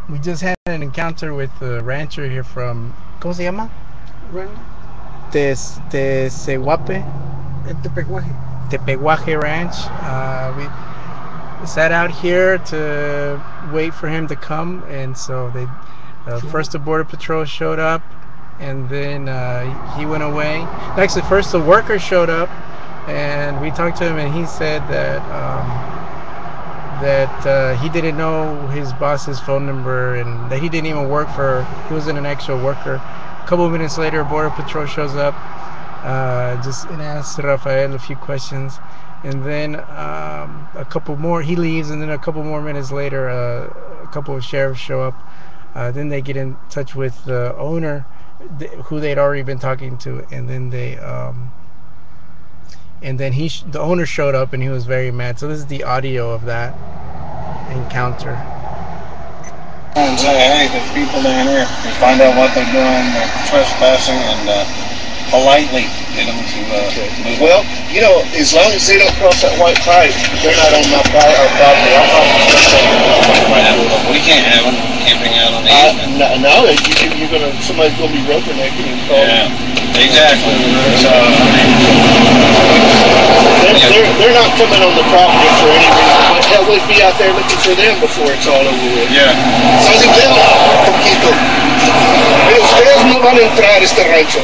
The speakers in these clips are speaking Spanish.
we just had an encounter with a rancher here from, ¿cómo se llama? Tesehuape, Tepecuaje. Tepehuaje Ranch. We sat out here to wait for him to come, and so they first the border patrol showed up, and then he went away. Actually, first the worker showed up, and we talked to him, and he said that he didn't know his boss's phone number, and that he didn't even work for. He wasn't an actual worker. A couple of minutes later, border patrol shows up, just and asks Rafael a few questions, and then a couple more. He leaves, and then a couple more minutes later, a couple of sheriffs show up. Then they get in touch with the owner, who they'd already been talking to, and then the owner showed up, and he was very mad. So this is the audio of that encounter. And say, hey, there's people down here. And find out what they're doing. They're trespassing, and politely get them to move. Well, you know, as long as they don't cross that white pipe, they're not on our property. Our We can't have them camping out on the easement. No, somebody's gonna be rubbernecking and Yeah, exactly. So, they're not coming on the property for any reason, but hell, we'd be out there looking for them before it's all over with. Yeah. Sáquenle un poquito. Ustedes no van a entrar a este rancho.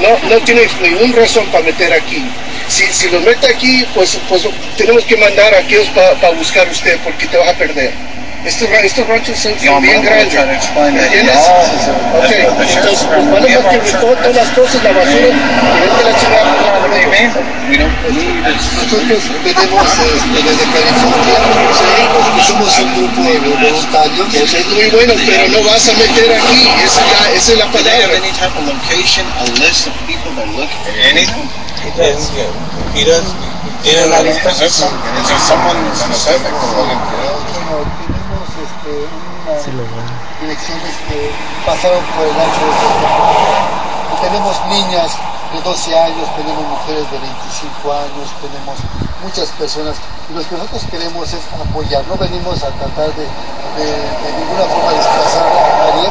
No tiene ninguna razón para meter aquí. Si los mete aquí, pues tenemos que mandar a aquellos para buscar usted, porque te vas a perder. Estos ranchos son bien grandes. ¿Entiendes? Ok, entonces pues van a que recoger todas las cosas, la basura, y vete la chingada. Nosotros venimos desde California, somos un grupo de voluntarios. Eso es muy bueno, pero no vas a meter aquí, esa es la Do they have palabra. any type of location, a list of people that look for anything? He does. ¿Tiene una lista? Is there someone specific? Sí, lo bueno. Direcciones que pasaron por el ancho de este. Tenemos niñas de 12 años, tenemos mujeres de 25 años, tenemos muchas personas, y lo que nosotros queremos es apoyar. No venimos a tratar de ninguna forma desplazar a nadie.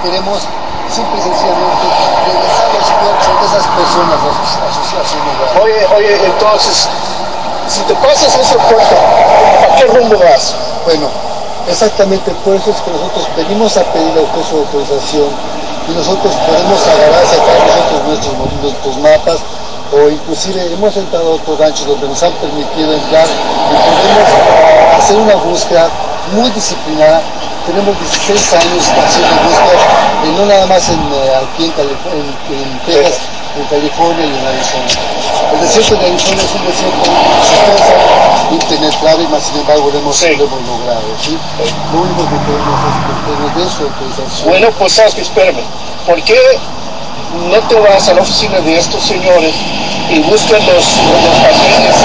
Queremos simple y sencillamente regresar los cuerpos de esas personas a su lugar. Oye, entonces, si te pasas esa puerta, ¿a qué rumbo vas? Bueno, exactamente por eso es que nosotros venimos a pedir a usted su autorización, y nosotros podemos agarrar, sacar nuestros mapas, o inclusive hemos entrado a otros ranchos donde nos han permitido entrar y podemos hacer una búsqueda muy disciplinada. Tenemos 16 años haciendo búsquedas, y no nada más aquí en Texas, en California y en Arizona. El desierto de Arizona es un desierto impenetrable, mas sin embargo lo hemos logrado, ¿sí? Lo único que queremos es que usted nos dé su autorización. Bueno, pues sabes que espérame, ¿por qué no te vas a la oficina de estos señores y buscas los papeles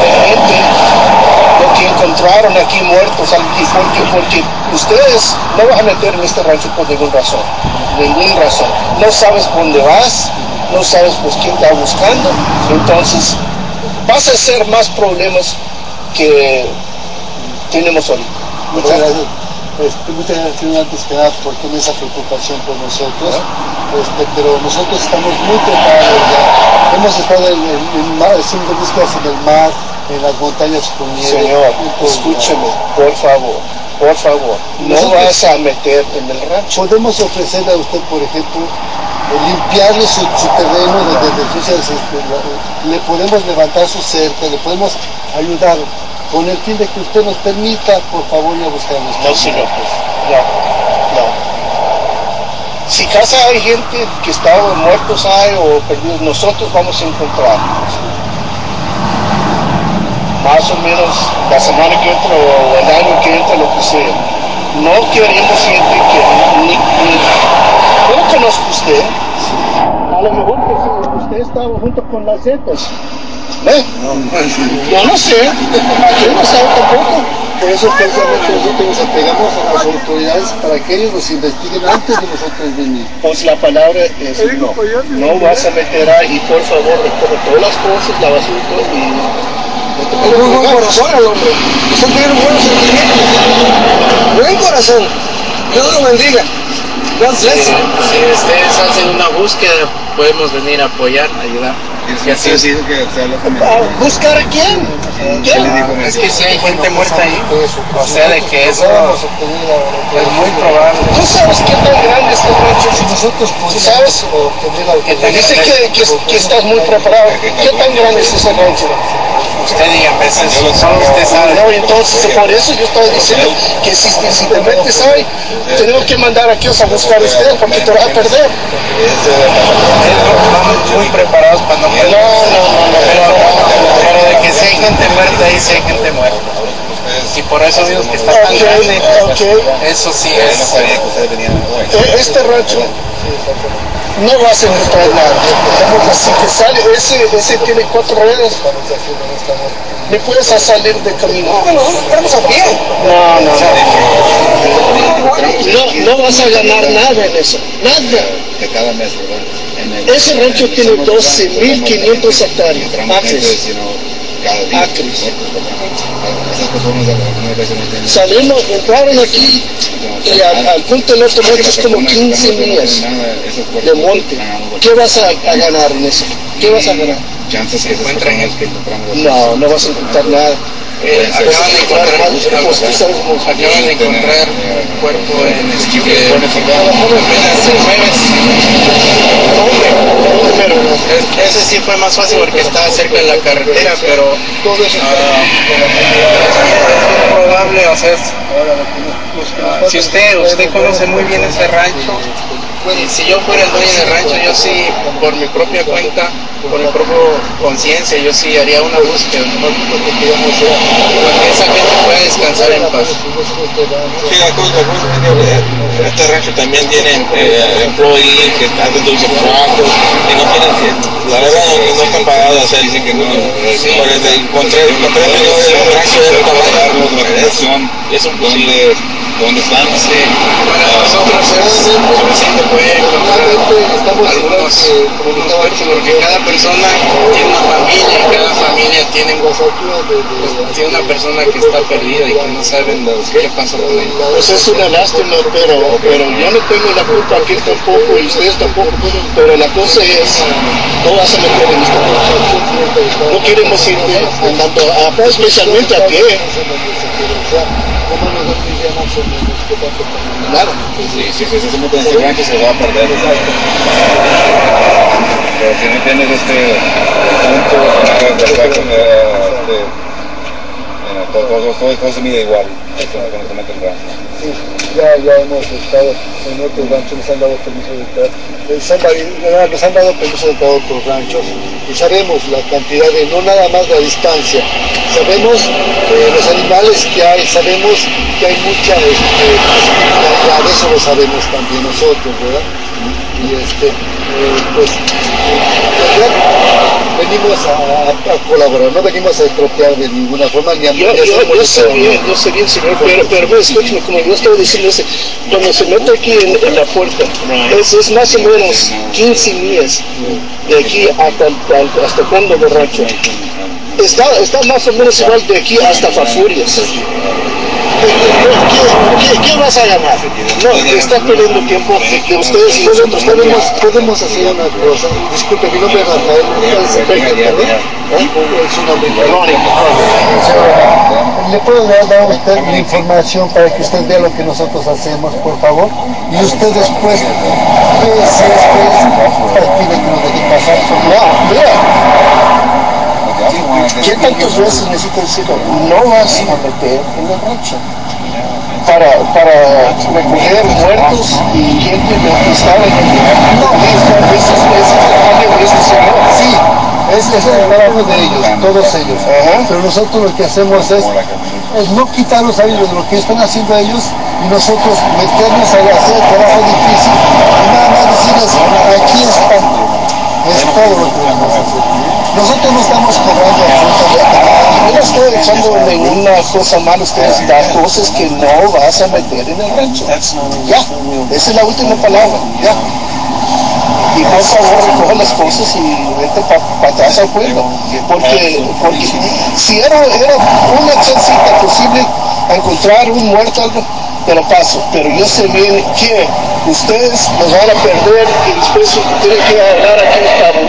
de gente, lo que encontraron aquí muertos aquí? Porque ustedes no van a meter en este rancho por ninguna razón, no sabes por dónde vas, no sabes pues quién está buscando, entonces vas a hacer más problemas que tenemos ahorita. Muchas gracias. Muchas gracias antes que nada por tener esa preocupación por nosotros, pero nosotros estamos muy preparados ya. Hemos estado haciendo búsquedas en el mar, en las montañas con nieve. Señor, escúcheme, por favor, no vas a meter en el rancho. Podemos ofrecerle a usted, por ejemplo, limpiarle su terreno desde le podemos levantar su cerca, le podemos ayudar con el fin de que usted nos permita, por favor, ir a buscarnos. No, señor, no. Si casa hay gente que está muertos o perdidos, nosotros vamos a encontrar. Más o menos la semana que entra o el año que entra, lo que sea. No queremos gente que yo no conozco a usted. A lo mejor que usted estaba junto con las zetas. Yo no sé, yo no sé tampoco. Por eso precisamente nosotros nos apegamos a las autoridades para que ellos nos investiguen antes de nosotros venir. Pues la palabra es no vas a meter ahí, por favor, recoge todas las cosas, la basura y Muy buen corazón al hombre. Usted tiene un buen sentimiento. Buen corazón. Dios lo bendiga. God bless you. Si ustedes hacen una búsqueda, podemos venir a apoyar, ayudar. Y así es que se habla también. ¿Buscar a quién? Es que si hay gente muerta ahí, o sea, de que eso es muy probable. ¿Tú sabes qué tan grande es este rancho? Nosotros ¿Sí sabes? Dice que estás muy preparado. ¿Qué tan grande es ese rancho? Usted diga, a veces solo usted sabe. No, entonces por eso yo estaba diciendo que si te metes ahí, tenemos que mandar a aquellos a buscar a usted porque te vas a perder. Vamos muy preparados para no perder. Pero de que si hay gente muerta ahí, si hay gente muerta. Y por eso digo que está tan grande. Eso sí es. Este rancho no vas a encontrar nada. Así que sale, ese tiene 4 ruedas. ¿Me puedes a salir de camino? No, vamos a pie. No vas a ganar nada en eso. Nada. De cada mes, ¿verdad? Ese rancho tiene 12.500 hectáreas. Acres. Salimos, entraron aquí y al punto del otro rancho es como 15 millas de monte. ¿Qué vas a ganar en eso? ¿Qué vas a ganar? Chances que se encuentran es que encontramos. No vas a encontrar nada. Acaban de encontrar un cuerpo en Esquivel. Ese sí fue más fácil porque estaba cerca de la carretera, pero es probable, o sea, si usted conoce muy bien ese rancho, y si yo fuera el dueño del rancho, yo sí, por mi propia cuenta, por mi propia conciencia, yo sí haría una búsqueda, porque esa gente pueda descansar en paz. Sí, este rancho también tiene employees que hacen dulce trabajo y no tienen que, la verdad no están pagados a hacer, dicen que no. Porque encontré un rancho de trabajo y es un posible. ¿Dónde están? Sí, para nosotros es suficiente poder encontrar algunos cuerpos porque cada persona tiene una familia y cada familia tiene una persona que está perdida y que no saben qué pasó con ella. Pues es una lástima, pero yo no tengo la culpa, aquí tampoco y ustedes tampoco, pero la cosa es, no vas a meter en esta cosa. No queremos ir andando, especialmente a pie. Claro. Si se mete en ese rancho se va a perder. Pero si no tienes todo se mide igual. Cuando se mete el rancho. Sí, ya hemos estado en otros ranchos, nos han dado permiso de entrar. Nos han dado permiso de entrar a otros ranchos y sabemos la cantidad de, no nada más la distancia, sabemos los animales que hay, sabemos que hay mucha posibilidad, de eso lo sabemos también nosotros, ¿verdad? Y pues venimos a colaborar, no venimos a estropear de ninguna forma ni a yo sé bien, señor, pero escúcheme, como yo estaba diciendo, cuando se mete aquí en la puerta, es más o menos 15 millas de aquí hasta el fondo del rancho. Está más o menos igual de aquí hasta Fafurias. ¿Qué vas a ganar? No, estás perdiendo tiempo de ustedes y nosotros. Podemos hacer una cosa. Disculpe, mi nombre es Rafael. Es un nombre. ¿Le puedo dar a usted la información para que usted vea lo que nosotros hacemos, por favor? Y usted después, si pide que nos deje pasar. ¿Qué tantas veces necesito decir? No vas a meter en el rancho para recoger muertos y gente que estaba en el... No, sí, es cada uno de ellos, todos ellos. Pero nosotros lo que hacemos es no quitarlos a ellos de lo que están haciendo ellos y nosotros meternos a hacer el trabajo difícil y nada más decirles, aquí está. Es todo lo que vamos a hacer. Nosotros no estamos cobrando absolutamente nada. Yo no estoy echando ninguna cosa mala, ustedes dan cosas que no vas a meter en el rancho. Ya, esa es la última palabra. Ya. y por favor recoge las cosas y vete para atrás al pueblo, porque si era una chancita posible a encontrar un muerto, algo, te lo paso, pero yo sé bien que ustedes los van a perder y después tienen que hablar aquí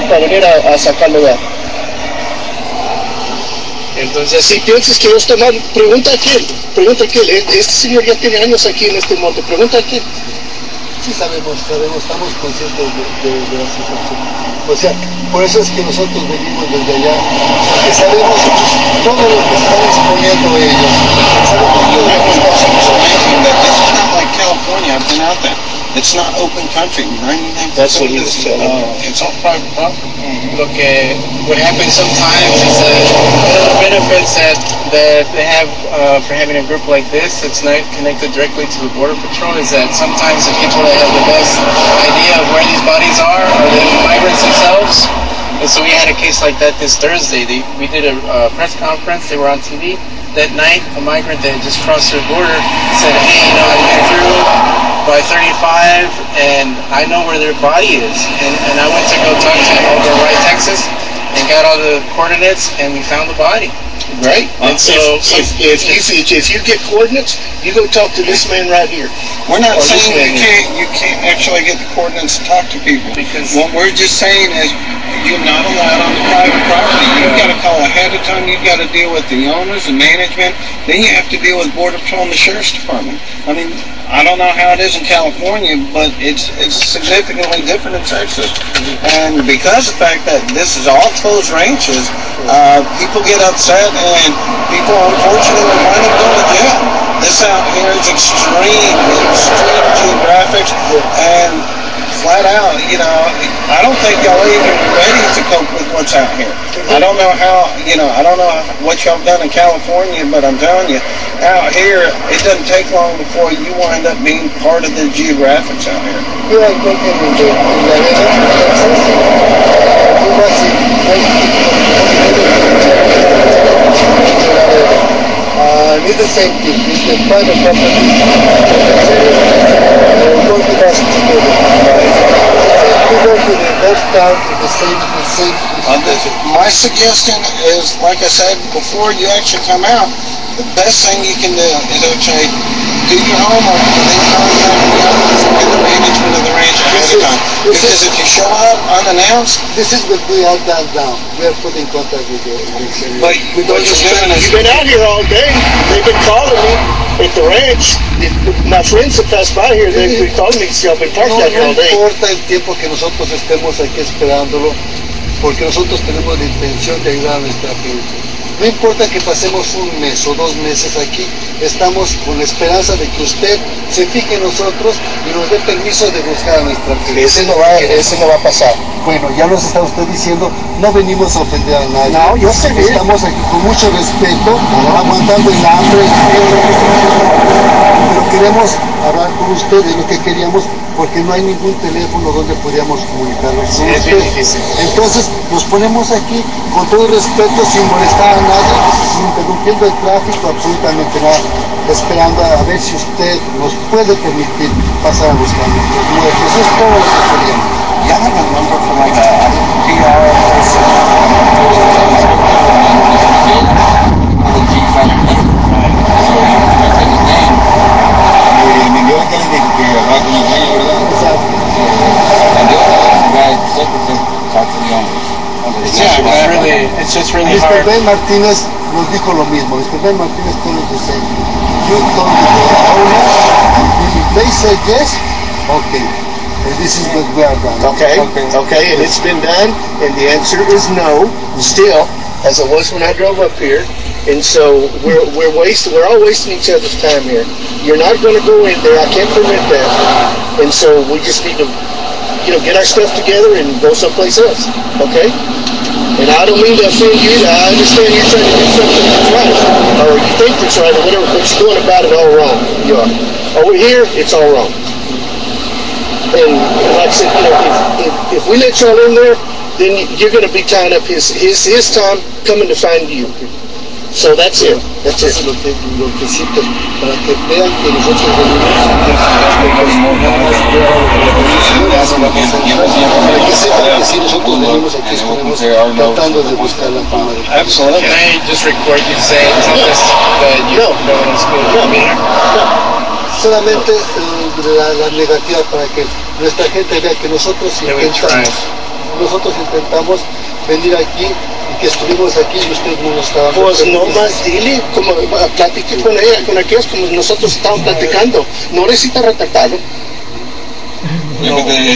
para venir a sacarlo de ahí. Entonces, si piensas que yo estoy mal, pregunta a aquel. Este señor ya tiene años aquí en este monte, pregunta a aquel. Sí sabemos, estamos conscientes de la situación. O sea, por eso es que nosotros venimos desde allá, porque sabemos todo lo que están exponiendo ellos. Sabemos todo lo que están exponiendo. This is not like California. I've been out there. It's not open country. 99% of this, it's all private property. What happens sometimes is one of the benefits that they have for having a group like this that's not connected directly to the Border Patrol is that sometimes the people that have the best idea of where these bodies are the migrants themselves. And so we had a case like that this Thursday. We did a press conference. They were on TV. That night, a migrant that had just crossed the border said, hey, I went through by 35 and I know where their body is. And I went to go talk to him over in Wright, Texas, and got all the coordinates, and we found the body. Right? And so if you get coordinates, you go talk to this man right here. We're not saying you can't actually get the coordinates to talk to people. Because what we're just saying is you're not allowed on the private property. You've got to call ahead of time. You've got to deal with the owners, the management. Then you have to deal with Border Patrol and the Sheriff's Department. I mean, I don't know how it is in California, but it's significantly different in Texas. And because of the fact that this is all closed ranches, people get upset, and people unfortunately wind up going to jail. This out here is extreme geographics, and flat out, I don't think y'all are even ready to cope with what's out here. I don't know how, I don't know what y'all done in California, but I'm telling you, out here, it doesn't take long before you wind up being part of the geographics out here. Yo creo que en la need the same thing. It's the private property. Don't give us together. We go to the left down to the same. My suggestion is, like I said, before you actually come out, the best thing you can do is actually do your homework and then get the management of the ranch ahead of time. Because if you show up unannounced, this is what we have done now. We are put in contact with the but what you're doing is you've been out here all day. They've been calling me at the ranch. My friends have passed by here. They've been calling me. I've been parked out here all day. No importa el tiempo que nosotros estemos aquí esperándolo, porque nosotros tenemos la intención de ayudar a nuestra gente. No importa que pasemos un mes o 2 meses aquí, estamos con la esperanza de que usted se fije en nosotros y nos dé permiso de buscar a nuestra gente. Ese no va a pasar. Bueno, ya nos está usted diciendo, no venimos a ofender a nadie. No, yo sé bien. Estamos aquí con mucho respeto, aguantando el hambre, pero queremos hablar con usted de lo que queríamos, porque no hay ningún teléfono donde podríamos comunicarnos con usted. Entonces nos ponemos aquí con todo respeto, sin molestar a nadie, sin interrumpiendo el tráfico, absolutamente nada, esperando a ver si usted nos puede permitir pasar a buscar nuestros muertos. Es todo lo que queríamos. you have a number for like a PR person. Me dio la cara de que hablaba con el dueño, ¿verdad? It's just really Mr. hard. Ben Martinez nos dijo lo mismo. Mr. Ben Martinez told us the same. You told the owner, if they said yes, okay. And this is what we are done. Okay, and it's been done, and the answer is no, still, as it was when I drove up here. And so we're all wasting each other's time here. You're not going to go in there. I can't permit that. And so we just need to, get our stuff together and go someplace else. Okay? And I don't mean to offend you. I understand you're trying to do something that's right, or you think that's right, or whatever. But you're going about it all wrong. You are. Over here, it's all wrong. And like I said, if we let y'all in there, then you're going to be tying up his time coming to find you. So that's it. That's Eso es it. lo que sí, para que vean que nosotros venimos, nada más vea lo que nos dice, ya no vamos a entrar, para que sepan que sí, nosotros venimos aquí, estamos tratando de buscar la forma de... Absolutely. Can I just record you saying tell us that you No. know in school? No. Solamente la negativa para que nuestra gente vea que nosotros intentamos venir aquí y que estuvimos aquí y ustedes no nos estaban Pues no más dile, como platiqué con ella, con aquellos como nosotros estamos platicando. No necesita retratarlo.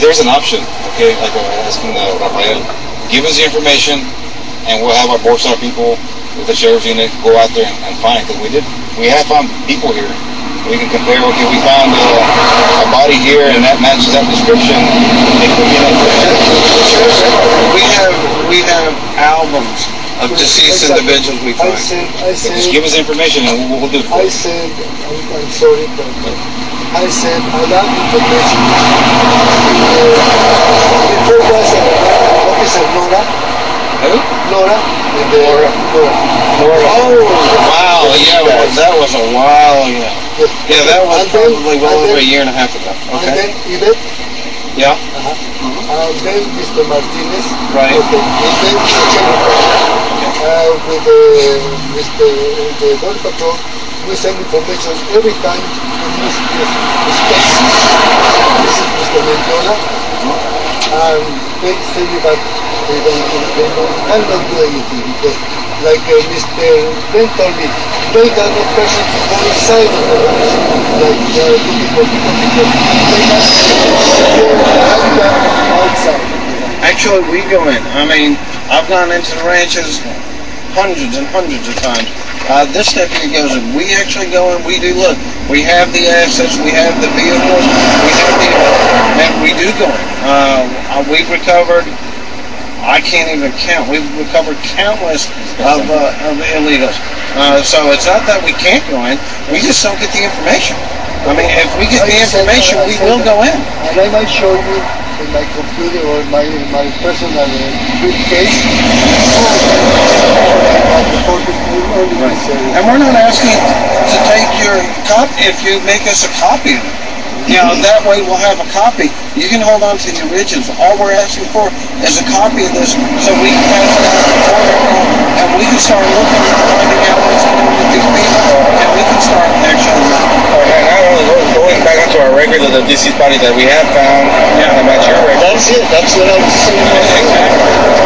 There's an option, okay, like I was asking Rafael. Give us the information, and we'll have our board star people with the sheriff's unit go out there and find. Because we have found people here. We can compare. Okay, we found a body here, and that matches that description. It could be We have albums of deceased individuals we find. just give us information, and we'll do it. I said, I'm sorry, but I said I love information. Before was Officer Nora. Who? Nora. Oh, wow, yeah, that was a while ago. Yeah, that was probably well over a year and a half ago. And Okay. then Yvette. Yeah. And then Mr. Martinez. Right. Okay. And then with the Border Patrol, we send information every time we use this case. This is Mr. Mendiola. And they say that they cannot do anything because, like Mr. Ben told me, they got no person to go inside of the house, like looking for people because they got outside. Actually, we go in. I mean, I've gone into the ranches hundreds and hundreds of times. This deputy goes in. We actually go in. We do look. We have the assets. We have the vehicles. We have the, and we do go in. We've recovered. I can't even count. We've recovered countless of illegals. So it's not that we can't go in. We just don't get the information. I mean, if we get the information, we will go in. And I might show you in my computer or my personal briefcase. And we're not asking to take your copy if you make us a copy of it. You know, that way we'll have a copy. You can hold on to the originals. All we're asking for is a copy of this so we can pass it out before everyone, and we can start looking and finding out what's going on with these people, and we can start actually Going back onto our record of the deceased body that we have found, and match your record. That's it. That's what I was saying. Exactly.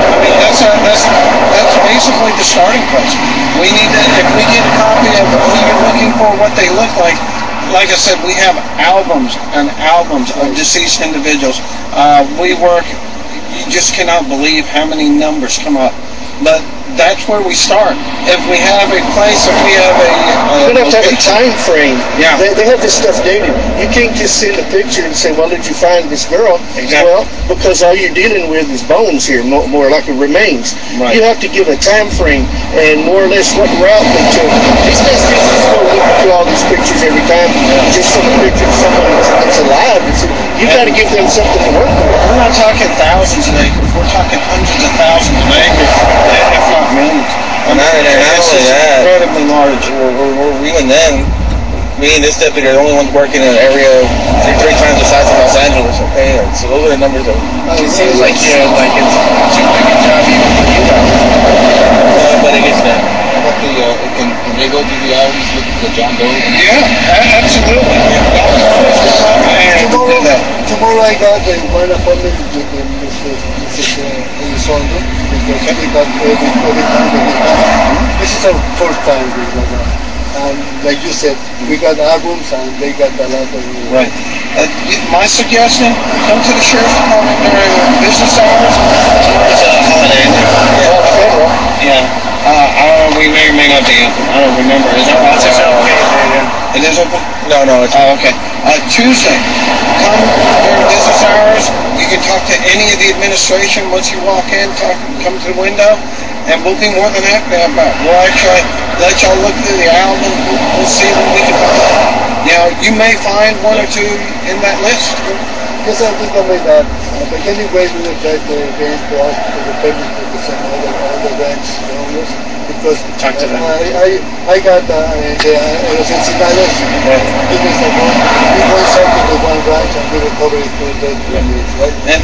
I mean, that's basically the starting place. We need to, if we get a copy of who you're looking for, what they look like I said, we have albums and albums of deceased individuals. We work, you just cannot believe how many numbers come up. But that's where we start. If we have a place, if we have You're going to have a time frame. Yeah. They have this stuff dated. You can't just send a picture and say, well, did you find this girl? Exactly. Well, because all you're dealing with is bones here, more like it remains. Right. You have to give a time frame and more or less what route they took. These guys can't just go looking through all these pictures every time just from a picture of someone that's alive. You got to give them something to work with. We're not talking thousands of acres. We're talking hundreds of thousands of acres, if not millions. And not only that, Incredibly large. even then, me and this deputy are the only ones working in an area three times the size of Los Angeles. Okay, so those are the numbers that. It seems like it's too big a job even for you guys. But it gets done. Can they go to the islands looking for John Doe? Yeah, absolutely. Tomorrow I got one appointment with Mrs. Elizondo because we got every time that we come. This is our fourth time we got that. And like you said, we got albums and they got a lot of... Right. My suggestion, come to the sheriff's department during business hours. It's a holiday. Yeah. We may or may not be open. I don't remember. Is that right? It is open? No, it's okay. Tuesday, come during business hours. You can talk to any of the administration once you walk in. Come to the window, and we'll be more than happy to have that. We'll actually let y'all look through the album. We'll see what we can find. You know, you may find one or two in that list. Yes, I think I made that. But anyway, we will try to get to us to the permit to send all the the ranch owners because Talk to them. I got los encinales 2 years ago. We went something to one ranch and we recovered it to the years, right? And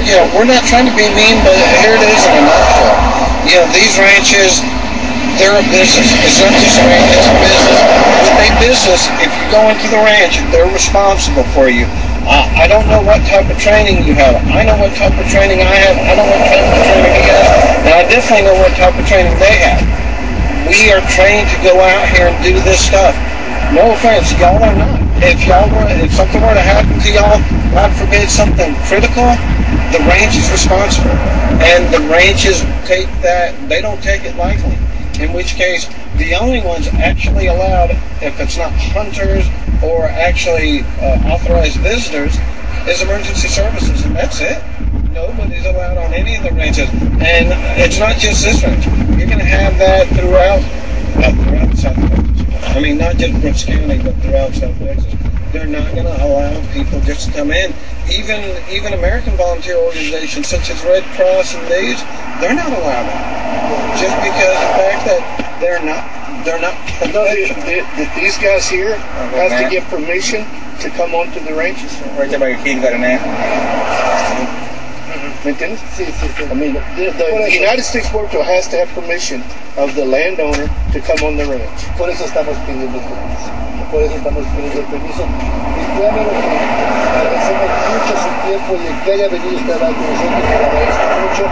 you know, we're not trying to be mean, but here it is in a nutshell. You know, these ranches, they're a business. It's not just a ranch, it's a business. With a business, if you go into the ranch, they're responsible for you. I don't know what type of training you have. I know what type of training I have. I know what type of training he has. And I definitely know what type of training they have. We are trained to go out here and do this stuff. No offense, y'all are not. If something were to happen to y'all, God forbid something critical, the ranch is responsible. And the ranches take that, they don't take it lightly. In which case, the only ones actually allowed, if it's not hunters or actually authorized visitors, is emergency services, and that's it. Nobody's allowed on any of the ranches. And it's not just this ranch. You're going to have that throughout South Texas. I mean, not just Brooks County, but throughout South Texas. They're not going to allow people just to come in. Even American volunteer organizations such as Red Cross and these, they're not allowed it. Just because of the fact that they're not Did these guys here have to get permission to come onto the ranches? Right there by your key, you got an app. ¿Me entiendes? Sí. I mean, the United States Border Patrol has to have permission of the landowner to come on the ranch. Por eso estamos pidiendo permiso. Y créanme lo que agradecemos mucho su tiempo y el que haya venido usted a hablar con nosotros, le agradezco mucho,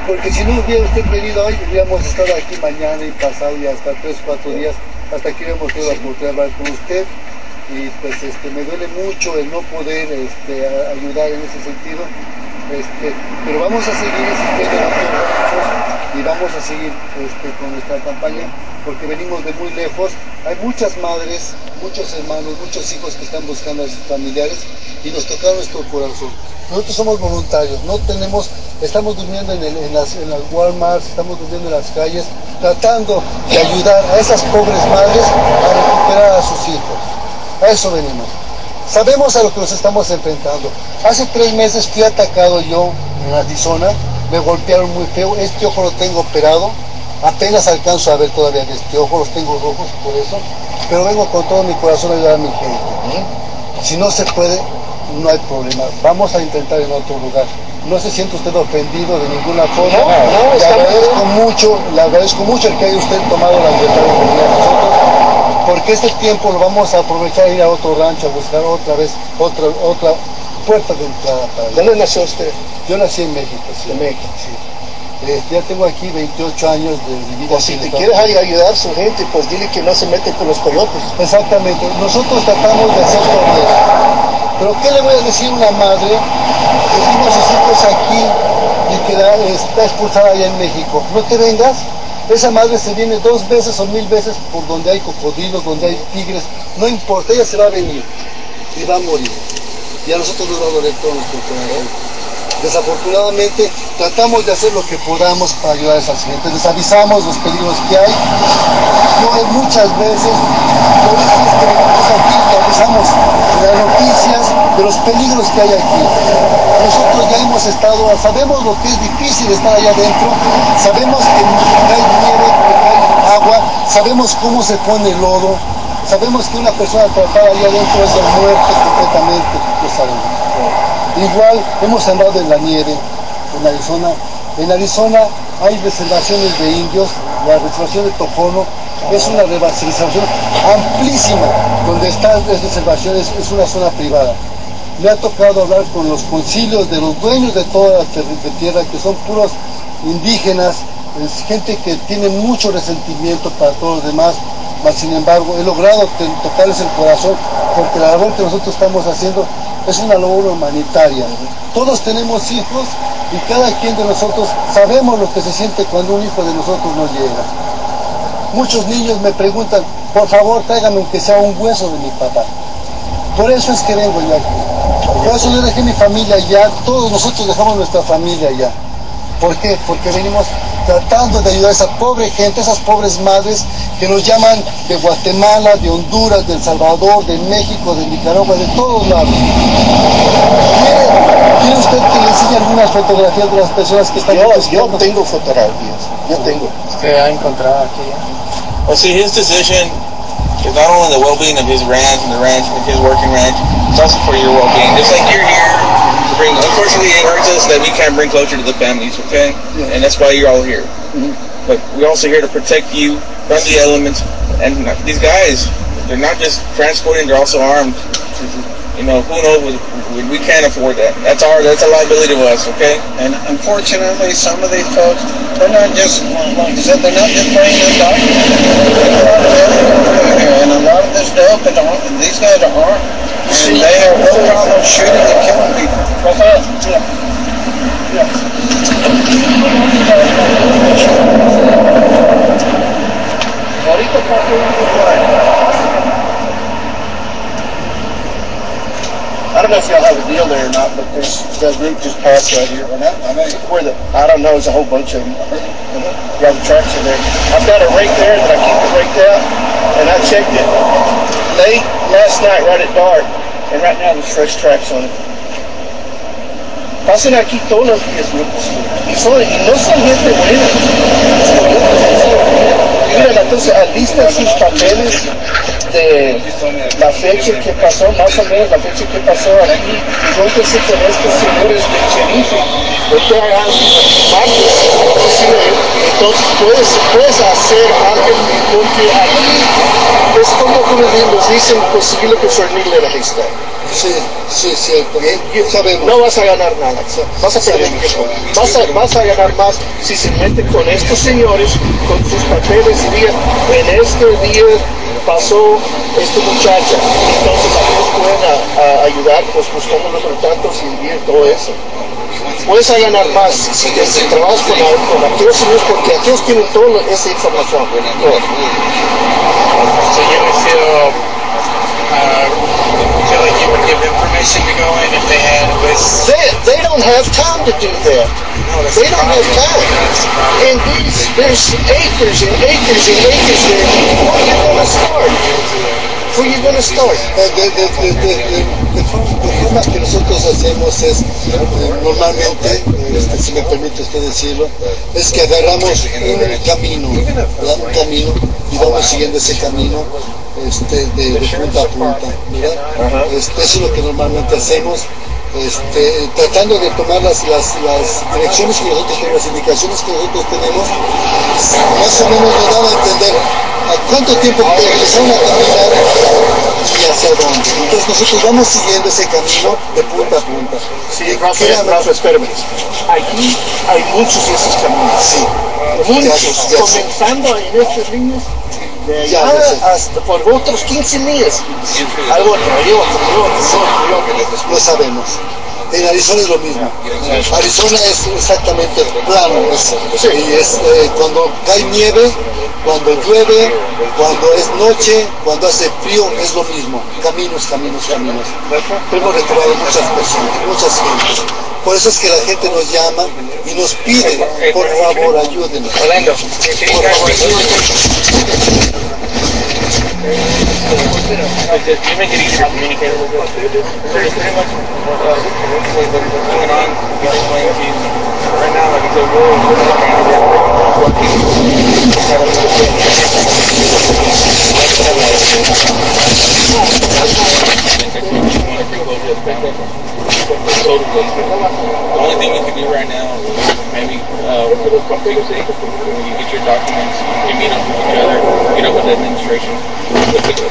porque si no hubiera usted venido hoy, hubiéramos estado aquí mañana y pasado y hasta 3-4 días, hasta que hubiéramos tenido la oportunidad de hablar con usted. Y pues me duele mucho el no poder ayudar en ese sentido. Pero vamos a seguir insistiendo en nuestros derechos y vamos a seguir con nuestra campaña porque venimos de muy lejos. Hay muchas madres, muchos hermanos, muchos hijos que están buscando a sus familiares y nos toca nuestro corazón. Nosotros somos voluntarios, estamos durmiendo en las Walmart, estamos durmiendo en las calles, tratando de ayudar a esas pobres madres a recuperar a sus hijos. A eso venimos. Sabemos a lo que nos estamos enfrentando. Hace 3 meses fui atacado yo en Arizona, me golpearon muy feo, este ojo lo tengo operado, apenas alcanzo a ver todavía de este ojo, los tengo rojos por eso, pero vengo con todo mi corazón a ayudar a mi gente. Si no se puede, no hay problema, vamos a intentar en otro lugar. No se siente usted ofendido de ninguna forma. Le agradezco mucho el que haya usted tomado la libertad de venir a nosotros, porque este tiempo lo vamos a aprovechar y ir a otro rancho a buscar otra vez otra puerta de entrada para ¿Dónde nació usted? Yo nací en México, sí. En México. Sí. Ya tengo aquí 28 años de vida. Pues si te quieres ayudar a su gente, pues dile que no se mete con los coyotes. Exactamente. Nosotros tratamos de hacer todo eso. Pero ¿qué le voy a decir a una madre que tiene a sus hijos aquí y que está expulsada allá en México? No te vengas. Esa madre se viene 2 veces o 1000 veces por donde hay cocodrilos, donde hay tigres. No importa, ella se va a venir y va a morir. Y a nosotros nos va a doler todo nuestro corazón. Desafortunadamente, tratamos de hacer lo que podamos para ayudar a esas gentes. Les avisamos los peligros que hay. Yo muchas veces, por eso es que venimos aquí, te avisamos de las noticias, de los peligros que hay aquí. Nosotros ya hemos estado, sabemos lo que es difícil estar allá adentro, sabemos que hay nieve, que hay agua, sabemos cómo se pone el lodo, sabemos que una persona atrapada allá adentro es de muerte completamente, lo sabemos. Igual hemos andado en la nieve, en Arizona. En Arizona hay reservaciones de indios, la reservación de Tojono es una reservación amplísima, donde están las reservaciones, es una zona privada. Me ha tocado hablar con los concilios de los dueños de toda la tierra, que son puros indígenas, es gente que tiene mucho resentimiento para todos los demás, mas sin embargo he logrado tocarles el corazón, porque la labor que nosotros estamos haciendo es una labor humanitaria. Todos tenemos hijos y cada quien de nosotros sabemos lo que se siente cuando un hijo de nosotros no llega. Muchos niños me preguntan, por favor tráigame aunque sea un hueso de mi papá. Por eso es que vengo yo aquí. Por eso yo dejé mi familia allá, todos nosotros dejamos nuestra familia allá. ¿Por qué? Porque venimos tratando de ayudar a esa pobre gente, esas pobres madres que nos llaman de Guatemala, de Honduras, de El Salvador, de México, de Nicaragua, de todos lados. ¿Quiere usted que le enseñe algunas fotografías de las personas que están Yo tengo fotografías. Yo tengo. Usted ha encontrado aquí. Well, see, his decision is not only the well-being of his ranch and the ranch and his working ranch, it's also for your well-being. Just like you're here to bring, unfortunately it hurts us that we can't bring closure to the families, okay? Yeah. And that's why you're all here. Mm-hmm. But we're also here to protect you from the elements. And these guys, they're not just transporting, they're also armed. You know, who knows, we can't afford that. That's a liability to us, okay? And unfortunately, some of these folks, they're not just, like I said, they're not just playing this doctor. And a lot of this dope, these guys are armed. And they have no problem shooting and killing people. I don't know if y'all have a deal there or not, but there's that route just passed right here. Where I don't know, there's a whole bunch of them. Yeah, the tracks are there. I've got a rake there that I keep it raked out, and I checked it late last night, right at dark, and right now there's fresh tracks on it. Pasen aquí todos los días grupos y no son gente buena. Mira, entonces alistan sus papeles de la fecha que pasó, más o menos la fecha que pasó aquí, y júntense con estos señores del sheriff, usted haga martes, entonces puedes hacer algo, porque aquí es como nos dicen posible que fornirle la lista. Sí, cierto. Sabemos. No vas a ganar nada, vas a perder tiempo. Vas a ganar más si se mete con estos señores, con sus papeles y digan, en este día pasó esta muchacha, entonces ellos pueden ayudar, pues buscando los retratos y todo eso. Puedes ganar más si trabajas con aquellos señores, porque aquellos tienen toda esa información. So you would feel like you would give them permission to go in if they had a list? They don't have time to do that. No, they don't have time. And there's acres and acres and acres there. Where are you going to start? Where are you going to start? De forma que nosotros hacemos es, normalmente, si me permite usted decirlo, es que agarramos un camino y vamos siguiendo ese camino de punta a punta, ¿verdad? Eso es lo que normalmente hacemos, tratando de tomar las direcciones que nosotros tenemos, las indicaciones que nosotros tenemos, más o menos nos dan a entender a cuánto tiempo empezaron a caminar y hacia dónde. Entonces nosotros vamos siguiendo ese camino de punta a punta. Sí, Rafa, espérame. Aquí hay muchos de esos caminos. Sí. Muchos, comenzando en estas líneas de allá hasta por otros 15 millas. Hay otro. Lo sabemos. En Arizona es lo mismo. Arizona es exactamente plano. Y es cuando cae nieve, cuando llueve, cuando es noche, cuando hace frío, es lo mismo. Caminos. Hemos recorrido muchas personas, muchas gentes. Por eso es que la gente nos llama y nos pide, por favor, ayúdenos. Orlando, por favor, You make it easier to communicate with us. Pretty much what's going on. We explain to you right now. Like I said, we're not trying to the only thing we can do right now is maybe when you get your documents, you meet up with each other, get up with the administration, look into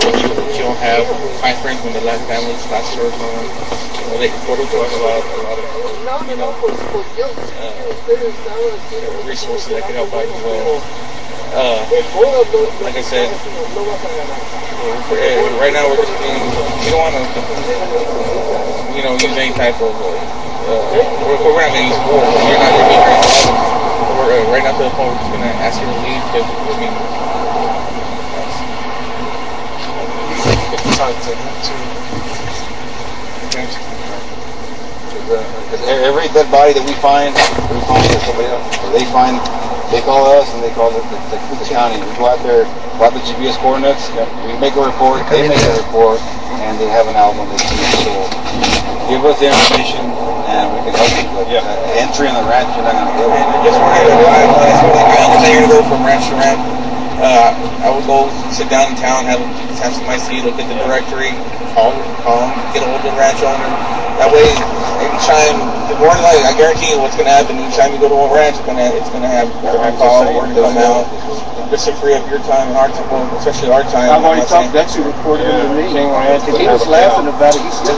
what you don't have, find friends when the last families, last stores home. They can photo to us a lot of resources that can help out as well. Like I said, right now we're just we don't want to, use any type of, we're not going to use force. You're not going to be right right now to the point we're just going to ask you to leave because, every dead body that we find or somebody else, or they find, They call us and they call the county. We go out there, plot the GPS coordinates. We make a report. They make a report, and they have an album they choose. So give us the information, and we can help you. But entry in the ranch, you're not going to go. And just where to arrive. I understand you're going to go from ranch to ranch. I would go sit down in town, have some nice tea, look at the directory, call them, get a hold of the ranch owner. That way, each time, more than likely, I guarantee you what's going to happen. Each time you go to a ranch, it's going to have a call, word to come out. Just to free up your time and our time, well, especially our time. I've already talked. That's who reported him to me. He was laughing about it. He said,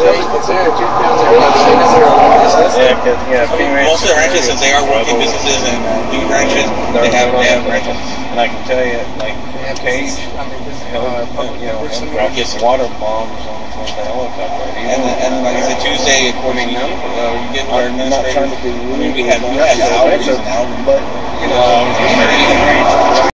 Most of the ranches, since they are working businesses and new ranches, they have ranches. And I can tell you, like Cage, he'll get water bombs on the helicopter. And like I said, Tuesday, according to you get our I'm not trying to be rude. we had hours and hours, but